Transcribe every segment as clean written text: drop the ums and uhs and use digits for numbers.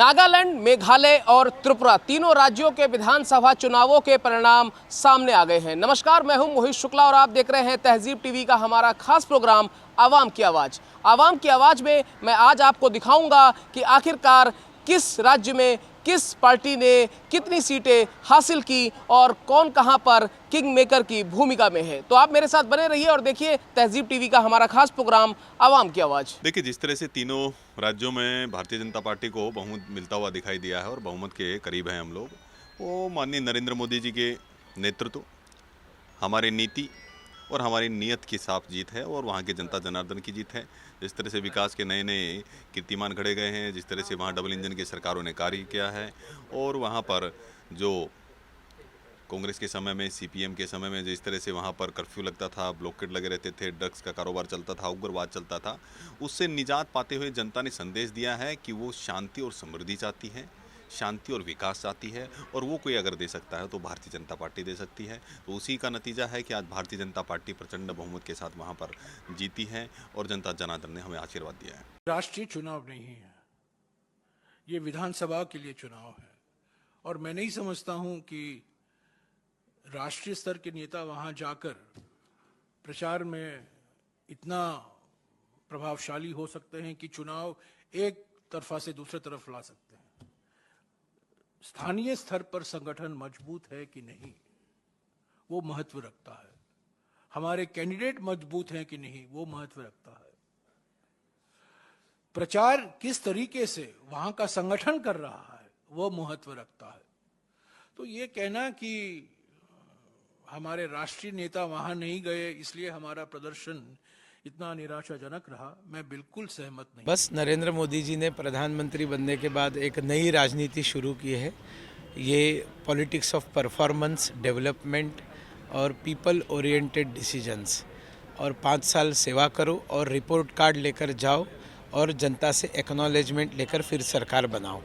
नागालैंड, मेघालय और त्रिपुरा तीनों राज्यों के विधानसभा चुनावों के परिणाम सामने आ गए हैं। नमस्कार, मैं हूं मोहित शुक्ला और आप देख रहे हैं तहजीब टीवी का हमारा खास प्रोग्राम आवाम की आवाज़। आवाम की आवाज़ में मैं आज आपको दिखाऊंगा कि आखिरकार किस राज्य में किस पार्टी ने कितनी सीटें हासिल की और कौन कहां पर किंग मेकर की भूमिका में है। तो आप मेरे साथ बने रहिए और देखिए तहजीब टीवी का हमारा खास प्रोग्राम आवाम की आवाज़। देखिए, जिस तरह से तीनों राज्यों में भारतीय जनता पार्टी को बहुमत मिलता हुआ दिखाई दिया है और बहुमत के करीब हैं हम लोग, वो माननीय नरेंद्र मोदी जी के नेतृत्व, हमारी नीति और हमारी नीयत की साफ जीत है और वहाँ के जनता जनार्दन की जीत है। जिस तरह से विकास के नए नए कीर्तिमान गढ़े गए हैं, जिस तरह से वहाँ डबल इंजन की सरकारों ने कार्य किया है और वहाँ पर जो कांग्रेस के समय में, सीपीएम के समय में जिस तरह से वहाँ पर कर्फ्यू लगता था, ब्लॉकेट लगे रहते थे, ड्रग्स का कारोबार चलता था, उग्रवाद चलता था, उससे निजात पाते हुए जनता ने संदेश दिया है कि वो शांति और समृद्धि चाहती है, शांति और विकास चाहती है और वो कोई अगर दे सकता है तो भारतीय जनता पार्टी दे सकती है। तो उसी का नतीजा है कि आज भारतीय जनता पार्टी प्रचंड बहुमत के साथ वहाँ पर जीती है और जनता जनार्दन ने हमें आशीर्वाद दिया है। राष्ट्रीय चुनाव नहीं है, ये विधानसभा के लिए चुनाव है और मैं नहीं समझता हूं कि राष्ट्रीय स्तर के नेता वहां जाकर प्रचार में इतना प्रभावशाली हो सकते हैं कि चुनाव एक तरफा से दूसरे तरफ ला सकते हैं। स्थानीय स्तर पर संगठन मजबूत है कि नहीं, वो महत्व रखता है। हमारे कैंडिडेट मजबूत हैं कि नहीं, वो महत्व रखता है। प्रचार किस तरीके से वहां का संगठन कर रहा है, वो महत्व रखता है। तो ये कहना कि हमारे राष्ट्रीय नेता वहां नहीं गए इसलिए हमारा प्रदर्शन इतना निराशाजनक रहा, मैं बिल्कुल सहमत नहीं। बस नरेंद्र मोदी जी ने प्रधानमंत्री बनने के बाद एक नई राजनीति शुरू की है। ये पॉलिटिक्स ऑफ परफॉर्मेंस, डेवलपमेंट और पीपल ओरिएंटेड डिसीजंस, और 5 साल सेवा करो और रिपोर्ट कार्ड लेकर जाओ और जनता से एक्नॉलेजमेंट लेकर फिर सरकार बनाओ।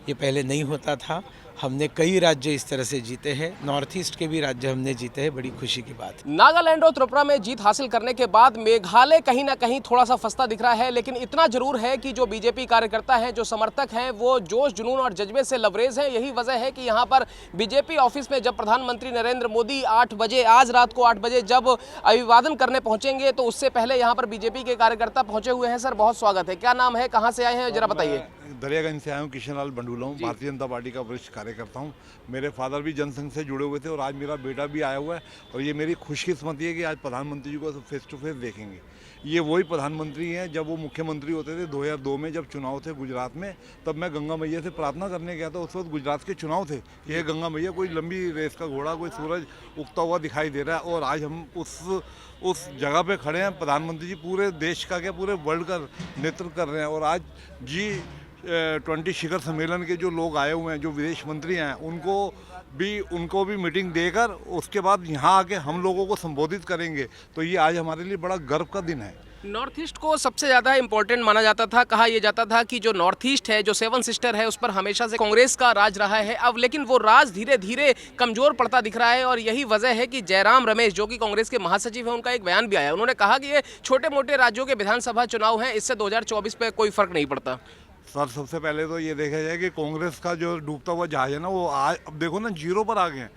ये पहले नहीं होता था। हमने कई राज्य इस तरह से जीते हैं, नॉर्थ ईस्ट के भी राज्य हमने जीते हैं, बड़ी खुशी की बात। नागालैंड और त्रिपुरा में जीत हासिल करने के बाद मेघालय कहीं ना कहीं थोड़ा सा फंसता दिख रहा है, लेकिन इतना जरूर है कि जो बीजेपी कार्यकर्ता हैं, जो समर्थक हैं, वो जोश, जुनून और जज्बे से लबरेज हैं। यही वजह है कि यहाँ पर बीजेपी ऑफिस में जब प्रधानमंत्री नरेंद्र मोदी 8 बजे, आज रात को 8 बजे जब अभिवादन करने पहुंचेंगे तो उससे पहले यहाँ पर बीजेपी के कार्यकर्ता पहुंचे हुए हैं। सर, बहुत स्वागत है। क्या नाम है, कहाँ से आए हैं, जरा बताइए। दरियागंज से आया हूँ, किशन लाल बंडूला हूँ, भारतीय जनता पार्टी का वरिष्ठ कार्यकर्ता हूँ। मेरे फादर भी जनसंघ से जुड़े हुए थे और आज मेरा बेटा भी आया हुआ है और ये मेरी खुशकिस्मती है कि आज प्रधानमंत्री जी को फेस टू फेस देखेंगे। ये वही प्रधानमंत्री हैं जब वो मुख्यमंत्री होते थे 2002 में, जब चुनाव थे गुजरात में, तब मैं गंगा मैया से प्रार्थना करने गया था। उस वक्त गुजरात के चुनाव थे। ये गंगा मैया कोई लंबी रेस का घोड़ा, कोई सूरज उगता हुआ दिखाई दे रहा है और आज हम उस जगह पे खड़े हैं। प्रधानमंत्री जी पूरे देश का क्या, पूरे वर्ल्ड का नेतृत्व कर रहे हैं और आज G20 शिखर सम्मेलन के जो लोग आए हुए हैं, जो विदेश मंत्री हैं, उनको भी मीटिंग देकर उसके बाद यहाँ आके हम लोगों को संबोधित करेंगे। तो ये आज हमारे लिए बड़ा गर्व का दिन है। नॉर्थ ईस्ट को सबसे ज़्यादा इंपॉर्टेंट माना जाता था। कहा यह जाता था कि जो नॉर्थ ईस्ट है, जो 7 सिस्टर है, उस पर हमेशा से कांग्रेस का राज रहा है। अब लेकिन वो राज धीरे धीरे कमजोर पड़ता दिख रहा है और यही वजह है कि जयराम रमेश, जो कि कांग्रेस के महासचिव हैं, उनका एक बयान भी आया। उन्होंने कहा कि ये छोटे मोटे राज्यों के विधानसभा चुनाव हैं, इससे 2024 पे कोई फर्क नहीं पड़ता। सर, सबसे पहले तो ये देखा जाए कि कांग्रेस का जो डूबता हुआ जहाज है ना, वो आज अब देखो ना, 0 पर आ गए हैं।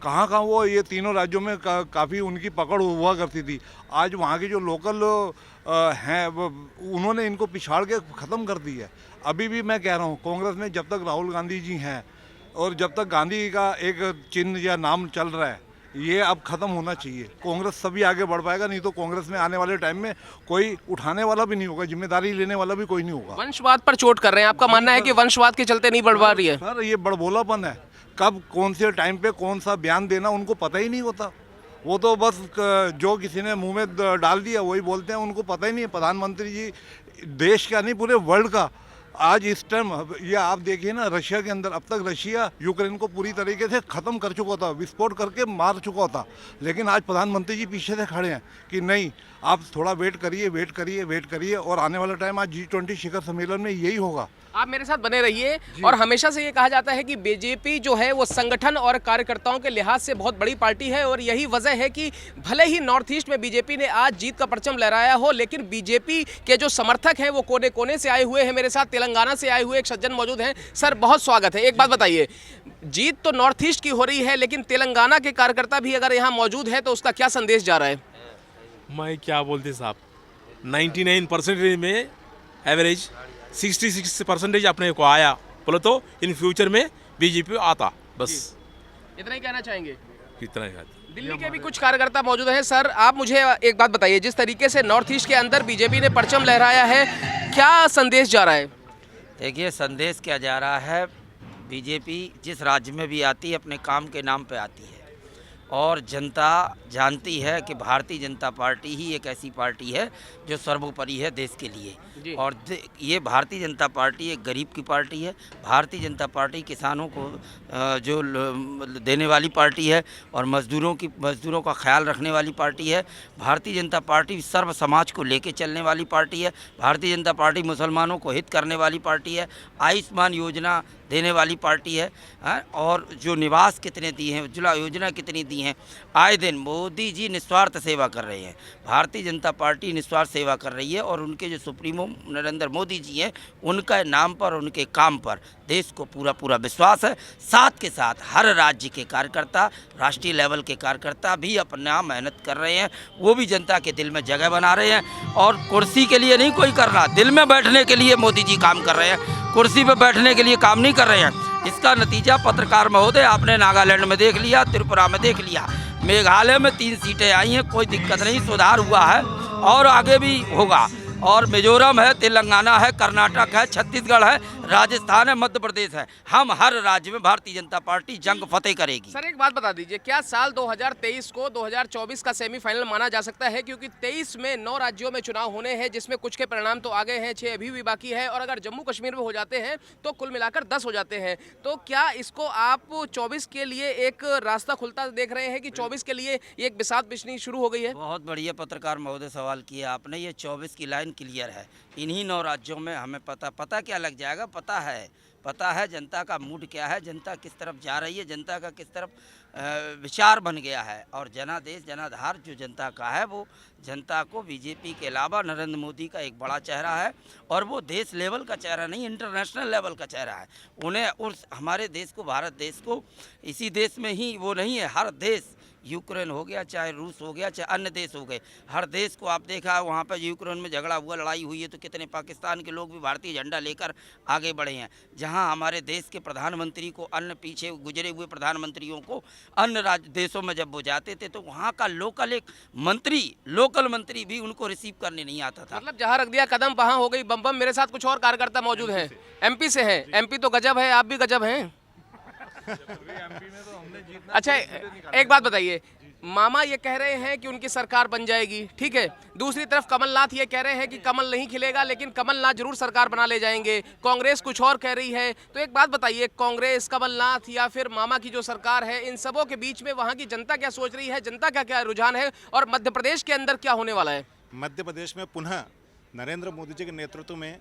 कहाँ वो ये तीनों राज्यों में काफ़ी उनकी पकड़ हुआ करती थी। आज वहाँ के जो लोकल हैं उन्होंने इनको पिछाड़ के ख़त्म कर दी है। अभी भी मैं कह रहा हूँ, कांग्रेस में जब तक राहुल गांधी जी हैं और जब तक गांधी का एक चिन्ह या नाम चल रहा है, ये अब ख़त्म होना चाहिए। कांग्रेस तभी आगे बढ़ पाएगा, नहीं तो कांग्रेस में आने वाले टाइम में कोई उठाने वाला भी नहीं होगा, जिम्मेदारी लेने वाला भी कोई नहीं होगा। वंशवाद पर चोट कर रहे हैं, आपका मानना है कि वंशवाद के चलते नहीं बढ़ पा रही है? सर, ये बड़बोलापन है। कब कौन से टाइम पे कौन सा बयान देना उनको पता ही नहीं होता। वो तो बस जो किसी ने मुंह में डाल दिया वही बोलते हैं, उनको पता ही नहीं है। प्रधानमंत्री जी देश का नहीं, पूरे वर्ल्ड का आज इस टाइम, ये आप देखिए ना, रशिया के अंदर अब तक रशिया यूक्रेन को पूरी तरीके से ख़त्म कर चुका था, विस्फोट करके मार चुका था। लेकिन आज प्रधानमंत्री जी पीछे से खड़े हैं कि नहीं, आप थोड़ा वेट करिए और आने वाला टाइम आज G20 शिखर सम्मेलन में यही होगा। आप मेरे साथ बने रहिए। और हमेशा से ये कहा जाता है कि बीजेपी जो है वो संगठन और कार्यकर्ताओं के लिहाज से बहुत बड़ी पार्टी है, और यही वजह है कि भले ही नॉर्थ ईस्ट में बीजेपी ने आज जीत का परचम लहराया हो, लेकिन बीजेपी के जो समर्थक हैं वो कोने कोने से आए हुए हैं। मेरे साथ तेलंगाना से आए हुए एक सज्जन मौजूद हैं। सर, बहुत स्वागत है। एक बात बताइए, जीत तो नॉर्थ ईस्ट की हो रही है, लेकिन तेलंगाना के कार्यकर्ता भी अगर यहाँ मौजूद है तो उसका क्या संदेश जा रहा है? मैं क्या बोलते साहब, 99% में एवरेज 66% अपने को आया, बोलो तो इन फ्यूचर में बीजेपी आता, बस इतना ही कहना चाहेंगे? कितना ही। दिल्ली के भी कुछ कार्यकर्ता मौजूद हैं। सर, आप मुझे एक बात बताइए, जिस तरीके से नॉर्थ ईस्ट के अंदर बीजेपी ने परचम लहराया है, क्या संदेश जा रहा है? देखिए, संदेश क्या जा रहा है, बीजेपी जिस राज्य में भी आती है अपने काम के नाम पे आती है, और जनता जानती है कि भारतीय जनता पार्टी ही एक ऐसी पार्टी है जो सर्वोपरि है देश के लिए। और ये भारतीय जनता पार्टी एक गरीब की पार्टी है। भारतीय जनता पार्टी किसानों को जो देने वाली पार्टी है, और मजदूरों का ख्याल रखने वाली पार्टी है। भारतीय जनता पार्टी सर्व समाज को लेके चलने वाली पार्टी है। भारतीय जनता पार्टी मुसलमानों को हित करने वाली पार्टी है। आयुष्मान योजना देने वाली पार्टी है, और जो निवास कितने दिए हैं, उज्ज्वला योजना कितनी दी हैं। आए दिन मोदी जी निस्वार्थ सेवा कर रहे हैं। भारतीय जनता पार्टी निस्वार्थ सेवा कर रही है, और उनके जो सुप्रीमो नरेंद्र मोदी जी हैं, उनका नाम पर, उनके काम पर देश को पूरा पूरा विश्वास है। साथ के साथ हर राज्य के कार्यकर्ता, राष्ट्रीय लेवल के कार्यकर्ता भी अपना मेहनत कर रहे हैं। वो भी जनता के दिल में जगह बना रहे हैं, और कुर्सी के लिए नहीं कोई करना, दिल में बैठने के लिए मोदी जी काम कर रहे हैं, कुर्सी पर बैठने के लिए काम नहीं कर रहे हैं। इसका नतीजा पत्रकार महोदय आपने नागालैंड में देख लिया, त्रिपुरा में देख लिया, मेघालय में 3 सीटें आई हैं, कोई दिक्कत नहीं, सुधार हुआ है और आगे भी होगा। और मिजोरम है, तेलंगाना है, कर्नाटक है, छत्तीसगढ़ है, राजस्थान है, मध्य प्रदेश है। हम हर राज्य में भारतीय जनता पार्टी जंग फतेह करेगी। सर, एक बात बता दीजिए, क्या साल 2023 को 2024 का सेमीफाइनल माना जा सकता है? क्योंकि 23 में 9 राज्यों में चुनाव होने हैं, जिसमें कुछ के परिणाम तो आ गए हैं, 6 अभी भी बाकी है, और अगर जम्मू कश्मीर में हो जाते हैं तो कुल मिलाकर 10 हो जाते हैं। तो क्या इसको आप 24 के लिए एक रास्ता खुलता देख रहे हैं कि 24 के लिए एक बिसात बिछनी शुरू हो गई है? बहुत बढ़िया पत्रकार महोदय सवाल किया आपने। ये 24 की लाइन क्लियर है। इन्हीं 9 राज्यों में हमें पता क्या लग जाएगा, पता है जनता का मूड क्या है, जनता किस तरफ जा रही है, जनता का किस तरफ विचार बन गया है। और जनादेश जनाधार जो जनता का है, वो जनता को बीजेपी के अलावा नरेंद्र मोदी का एक बड़ा चेहरा है, और वो देश लेवल का चेहरा नहीं, इंटरनेशनल लेवल का चेहरा है। उन्हें उस हमारे देश को, भारत देश को, इसी देश में ही वो नहीं है, हर देश, यूक्रेन हो गया, चाहे रूस हो गया, चाहे अन्य देश हो गए, हर देश को आप देखा है। वहाँ पर यूक्रेन में झगड़ा हुआ, लड़ाई हुई है, तो कितने पाकिस्तान के लोग भी भारतीय झंडा लेकर आगे बढ़े हैं। जहाँ हमारे देश के प्रधानमंत्री को, अन्य पीछे गुजरे हुए प्रधानमंत्रियों को अन्य राज्य देशों में जब वो जाते थे, तो वहाँ का लोकल मंत्री भी उनको रिसीव करने नहीं आता था। मतलब जहाँ रख दिया कदम वहाँ हो गई बम बम। मेरे साथ कुछ और कार्यकर्ता मौजूद हैं, एमपी से हैं। एमपी तो गजब है, आप भी गजब हैं। अच्छा, एक बात बताइए, मामा ये कह रहे हैं कि उनकी सरकार बन जाएगी, ठीक है। दूसरी तरफ कमलनाथ ये कह रहे हैं कि कमल नहीं खिलेगा, लेकिन कमलनाथ जरूर सरकार बना ले जाएंगे। कांग्रेस कुछ और कह रही है। तो एक बात बताइए, कांग्रेस, कमलनाथ या फिर मामा की जो सरकार है, इन सबों के बीच में वहाँ की जनता क्या सोच रही है, जनता का क्या रुझान है, और मध्य प्रदेश के अंदर क्या होने वाला है? मध्य प्रदेश में पुनः नरेंद्र मोदी जी के नेतृत्व में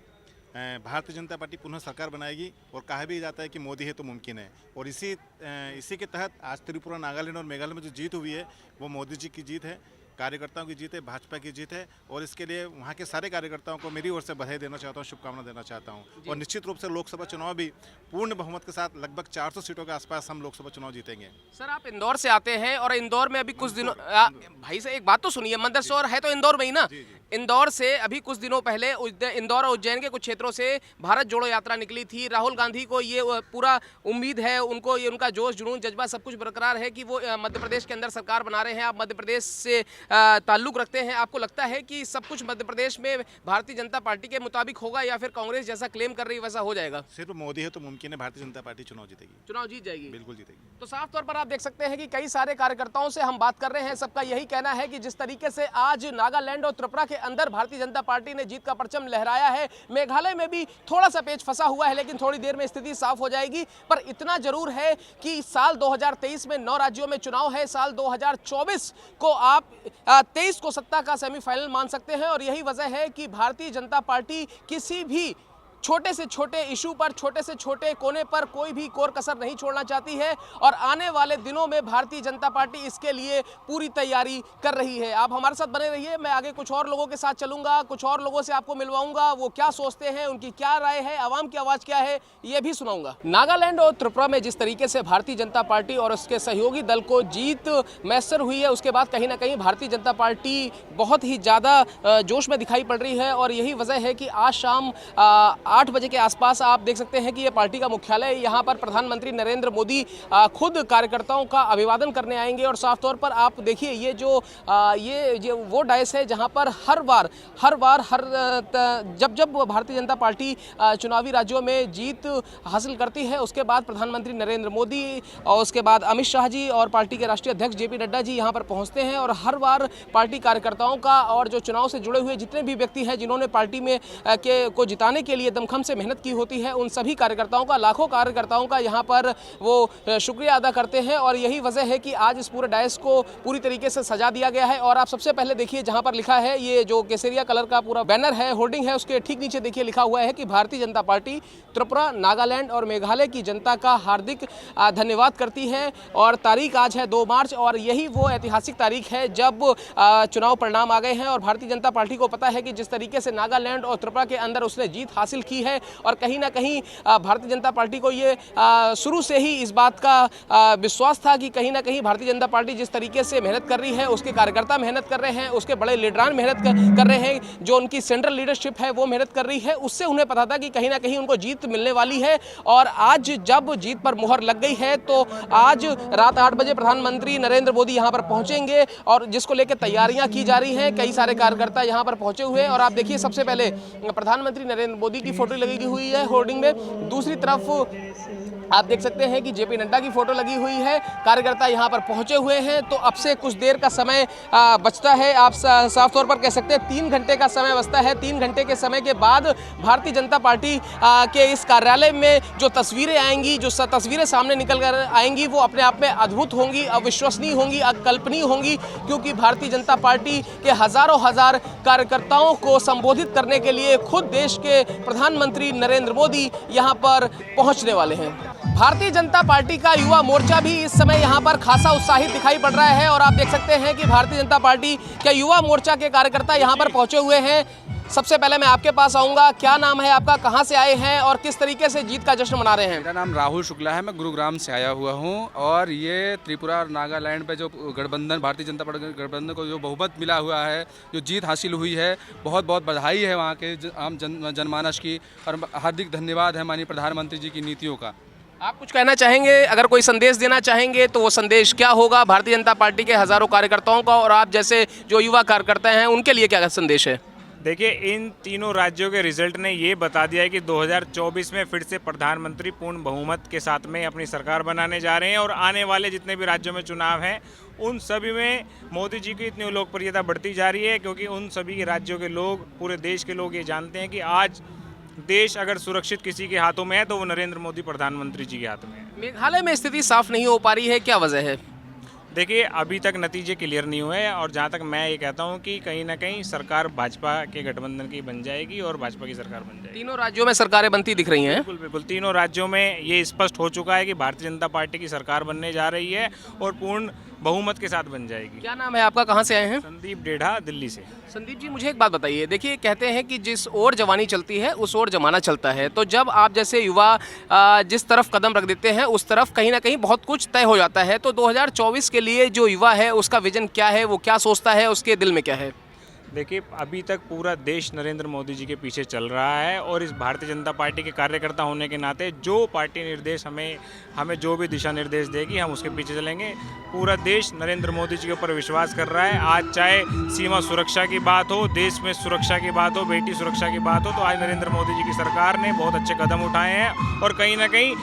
भारतीय जनता पार्टी पुनः सरकार बनाएगी, और कहा भी जाता है कि मोदी है तो मुमकिन है। और इसी के तहत आज त्रिपुरा, नागालैंड और मेघालय में जो जीत हुई है, वो मोदी जी की जीत है, कार्यकर्ताओं की जीत है, भाजपा की जीत है। और इसके लिए वहाँ के सारे कार्यकर्ताओं को मेरी ओर से बधाई देना चाहता हूँ, शुभकामना देना चाहता हूँ। और निश्चित रूप से लोकसभा चुनाव भी पूर्ण बहुमत के साथ लगभग 400 सीटों के आसपास हम लोकसभा चुनाव जीतेंगे। सर, आप इंदौर से आते हैं, और इंदौर में अभी कुछ दिनों भाई से एक बात तो सुनिए, मंदसौर है तो इंदौर में ही ना। इंदौर से अभी कुछ दिनों पहले इंदौर और उज्जैन के कुछ क्षेत्रों से भारत जोड़ो यात्रा निकली थी। राहुल गांधी को ये पूरा उम्मीद है, उनको ये उनका जोश, जुनून, जज्बा सब कुछ बरकरार है कि वो मध्य प्रदेश के अंदर सरकार बना रहे हैं। आप मध्य प्रदेश से ताल्लुक रखते हैं, आपको लगता है कि सब कुछ मध्य प्रदेश में भारतीय जनता पार्टी के मुताबिक होगा, या फिर कांग्रेस जैसा क्लेम कर रही है वैसा हो जाएगा? सिर्फ मोदी है तो मुमकिन है, भारतीय जनता पार्टी चुनाव जीतेगी, चुनाव जीत जाएगी, बिल्कुल जीतेगी। तो साफ तौर पर आप देख सकते हैं कि कई सारे कार्यकर्ताओं से हम बात कर रहे हैं, सबका यही कहना है कि जिस तरीके से आज नागालैंड और त्रिपुरा के अंदर भारतीय जनता पार्टी ने जीत का परचम लहराया है, मेघालय में भी थोड़ा सा पेच फंसा हुआ है, लेकिन थोड़ी देर में स्थिति साफ हो जाएगी। पर इतना जरूर है कि साल 2023 में 9 राज्यों में चुनाव है, साल 2024 को आप 23 को सत्ता का सेमीफाइनल मान सकते हैं। और यही वजह है कि भारतीय जनता पार्टी किसी भी छोटे से छोटे इशू पर, छोटे से छोटे कोने पर कोई भी कोर कसर नहीं छोड़ना चाहती है और आने वाले दिनों में भारतीय जनता पार्टी इसके लिए पूरी तैयारी कर रही है। आप हमारे साथ बने रहिए, मैं आगे कुछ और लोगों के साथ चलूंगा, कुछ और लोगों से आपको मिलवाऊंगा, वो क्या सोचते हैं, उनकी क्या राय है, आवाम की आवाज़ क्या है, ये भी सुनाऊंगा। नागालैंड और त्रिपुरा में जिस तरीके से भारतीय जनता पार्टी और उसके सहयोगी दल को जीत मैसर हुई है, उसके बाद कहीं ना कहीं भारतीय जनता पार्टी बहुत ही ज़्यादा जोश में दिखाई पड़ रही है और यही वजह है कि आज शाम 8 बजे के आसपास आप देख सकते हैं कि ये पार्टी का मुख्यालय, यहाँ पर प्रधानमंत्री नरेंद्र मोदी खुद कार्यकर्ताओं का अभिवादन करने आएंगे। और साफ तौर पर आप देखिए ये जो वो डायस है जहाँ पर हर बार जब भारतीय जनता पार्टी चुनावी राज्यों में जीत हासिल करती है, उसके बाद प्रधानमंत्री नरेंद्र मोदी और उसके बाद अमित शाह जी और पार्टी के राष्ट्रीय अध्यक्ष जेपी नड्डा जी यहाँ पर पहुँचते हैं और हर बार पार्टी कार्यकर्ताओं का और जो चुनाव से जुड़े हुए जितने भी व्यक्ति हैं जिन्होंने पार्टी में को जिताने के लिए दमखम से मेहनत की होती है, उन सभी कार्यकर्ताओं का, लाखों कार्यकर्ताओं का यहाँ पर वो शुक्रिया अदा करते हैं। और यही वजह है कि आज इस पूरे डायस को पूरी तरीके से सजा दिया गया है। और आप सबसे पहले देखिए जहाँ पर लिखा है, ये जो केसरिया कलर का पूरा बैनर है, होर्डिंग है, उसके ठीक नीचे देखिए लिखा हुआ है कि भारतीय जनता पार्टी त्रिपुरा, नागालैंड और मेघालय की जनता का हार्दिक धन्यवाद करती है। और तारीख आज है 2 मार्च और यही वो ऐतिहासिक तारीख है जब चुनाव परिणाम आ गए हैं और भारतीय जनता पार्टी को पता है कि जिस तरीके से नागालैंड और त्रिपुरा के अंदर उसने जीत हासिल की है और कहीं ना कहीं भारतीय जनता पार्टी को ये शुरू से ही इस बात का विश्वास था कि कहीं ना कहीं भारतीय जनता पार्टी जिस तरीके से मेहनत कर रही है, उसके कार्यकर्ता मेहनत कर रहे हैं, उसके बड़े लीडरान मेहनत कर रहे हैं, जो उनकी सेंट्रल लीडरशिप है वो मेहनत कर रही है, उससे उन्हें पता था कि कहीं ना कहीं उनको जीत मिलने वाली है। और आज जब जीत पर मुहर लग गई है तो आज रात 8 बजे प्रधानमंत्री नरेंद्र मोदी यहाँ पर पहुँचेंगे और जिसको लेकर तैयारियां की जा रही हैं। कई सारे कार्यकर्ता यहाँ पर पहुँचे हुए हैं और आप देखिए सबसे पहले प्रधानमंत्री नरेंद्र मोदी की फोटो लगी हुई है होर्डिंग में, दूसरी तरफ आप देख सकते हैं कि जेपी नड्डा की फोटो लगी हुई है। कार्यकर्ता यहाँ पर पहुँचे हुए हैं। तो अब से कुछ देर का समय बचता है, आप साफ तौर पर कह सकते हैं 3 घंटे का समय बचता है। 3 घंटे के समय के बाद भारतीय जनता पार्टी के इस कार्यालय में जो तस्वीरें आएंगी, जो तस्वीरें सामने निकल कर आएंगी, वो अपने आप में अद्भुत होंगी, अविश्वसनीय होंगी, अकल्पनीय होंगी, क्योंकि भारतीय जनता पार्टी के हजारों हजार कार्यकर्ताओं को संबोधित करने के लिए खुद देश के प्रधानमंत्री नरेंद्र मोदी यहाँ पर पहुँचने वाले हैं। भारतीय जनता पार्टी का युवा मोर्चा भी इस समय यहाँ पर खासा उत्साहित दिखाई पड़ रहा है और आप देख सकते हैं कि भारतीय जनता पार्टी के युवा मोर्चा के कार्यकर्ता यहाँ पर पहुँचे हुए हैं। सबसे पहले मैं आपके पास आऊँगा, क्या नाम है आपका, कहाँ से आए हैं और किस तरीके से जीत का जश्न मना रहे हैं? मेरा नाम राहुल शुक्ला है, मैं गुरुग्राम से आया हुआ हूँ और ये त्रिपुरा और नागालैंड पे जो गठबंधन, भारतीय जनता पार्टी गठबंधन को जो बहुमत मिला हुआ है, जो जीत हासिल हुई है, बहुत बहुत बधाई है वहाँ के आम जनमानस की और हार्दिक धन्यवाद है माननीय प्रधानमंत्री जी की नीतियों का। आप कुछ कहना चाहेंगे, अगर कोई संदेश देना चाहेंगे तो वो संदेश क्या होगा भारतीय जनता पार्टी के हजारों कार्यकर्ताओं का और आप जैसे जो युवा कार्यकर्ता हैं उनके लिए क्या संदेश है? देखिए, इन तीनों राज्यों के रिजल्ट ने ये बता दिया है कि 2024 में फिर से प्रधानमंत्री पूर्ण बहुमत के साथ में अपनी सरकार बनाने जा रहे हैं और आने वाले जितने भी राज्यों में चुनाव हैं उन सभी में मोदी जी की इतनी लोकप्रियता बढ़ती जा रही है, क्योंकि उन सभी राज्यों के लोग, पूरे देश के लोग ये जानते हैं कि आज देश अगर सुरक्षित किसी के हाथों में है तो वो नरेंद्र मोदी प्रधानमंत्री जी के हाथ में है। मेघालय में स्थिति साफ नहीं हो पा रही है, क्या वजह है? देखिए, अभी तक नतीजे क्लियर नहीं हुए हैं और जहाँ तक मैं ये कहता हूँ कि कहीं ना कहीं सरकार भाजपा के गठबंधन की बन जाएगी और भाजपा की सरकार बन जाएगी। तीनों राज्यों में सरकारें बनती दिख रही हैं। बिल्कुल बिल्कुल, तीनों राज्यों में ये स्पष्ट हो चुका है कि भारतीय जनता पार्टी की सरकार बनने जा रही है और पूर्ण बहुमत के साथ बन जाएगी। क्या नाम है आपका, कहाँ से आए हैं? संदीप डेढ़ा, दिल्ली से। संदीप जी, मुझे एक बात बताइए, देखिए कहते हैं कि जिस ओर जवानी चलती है उस ओर जमाना चलता है, तो जब आप जैसे युवा जिस तरफ कदम रख देते हैं उस तरफ कहीं ना कहीं बहुत कुछ तय हो जाता है। तो 2024 के लिए जो युवा है उसका विजन क्या है, वो क्या सोचता है, उसके दिल में क्या है? देखिए, अभी तक पूरा देश नरेंद्र मोदी जी के पीछे चल रहा है और इस भारतीय जनता पार्टी के कार्यकर्ता होने के नाते जो पार्टी निर्देश हमें जो भी दिशा निर्देश देगी हम उसके पीछे चलेंगे। पूरा देश नरेंद्र मोदी जी के ऊपर विश्वास कर रहा है। आज चाहे सीमा सुरक्षा की बात हो, देश में सुरक्षा की बात हो, बेटी सुरक्षा की बात हो, तो आज नरेंद्र मोदी जी की सरकार ने बहुत अच्छे कदम उठाए हैं और कहीं ना कहीं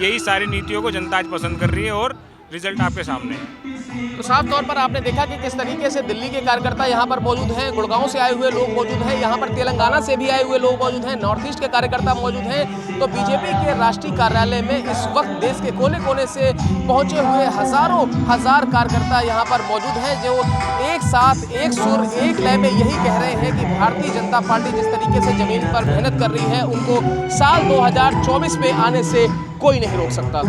यही सारी नीतियों को जनता आज पसंद कर रही है और रिजल्ट आपके सामने है। तो साफ तौर पर आपने देखा कि किस तरीके से दिल्ली के कार्यकर्ता यहाँ पर मौजूद हैं, गुड़गांव से आए हुए लोग मौजूद हैं, यहाँ पर तेलंगाना से भी आए हुए लोग मौजूद हैं, नॉर्थ ईस्ट के कार्यकर्ता मौजूद हैं। तो बीजेपी के राष्ट्रीय कार्यालय में इस वक्त देश के कोने कोने से पहुंचे हुए हजारों हजार कार्यकर्ता यहाँ पर मौजूद हैं, जो एक साथ एक सुर एक लय में यही कह रहे हैं कि भारतीय जनता पार्टी जिस तरीके से जमीन पर मेहनत कर रही है, उनको साल 2024 में आने से कोई नहीं रोक सकता।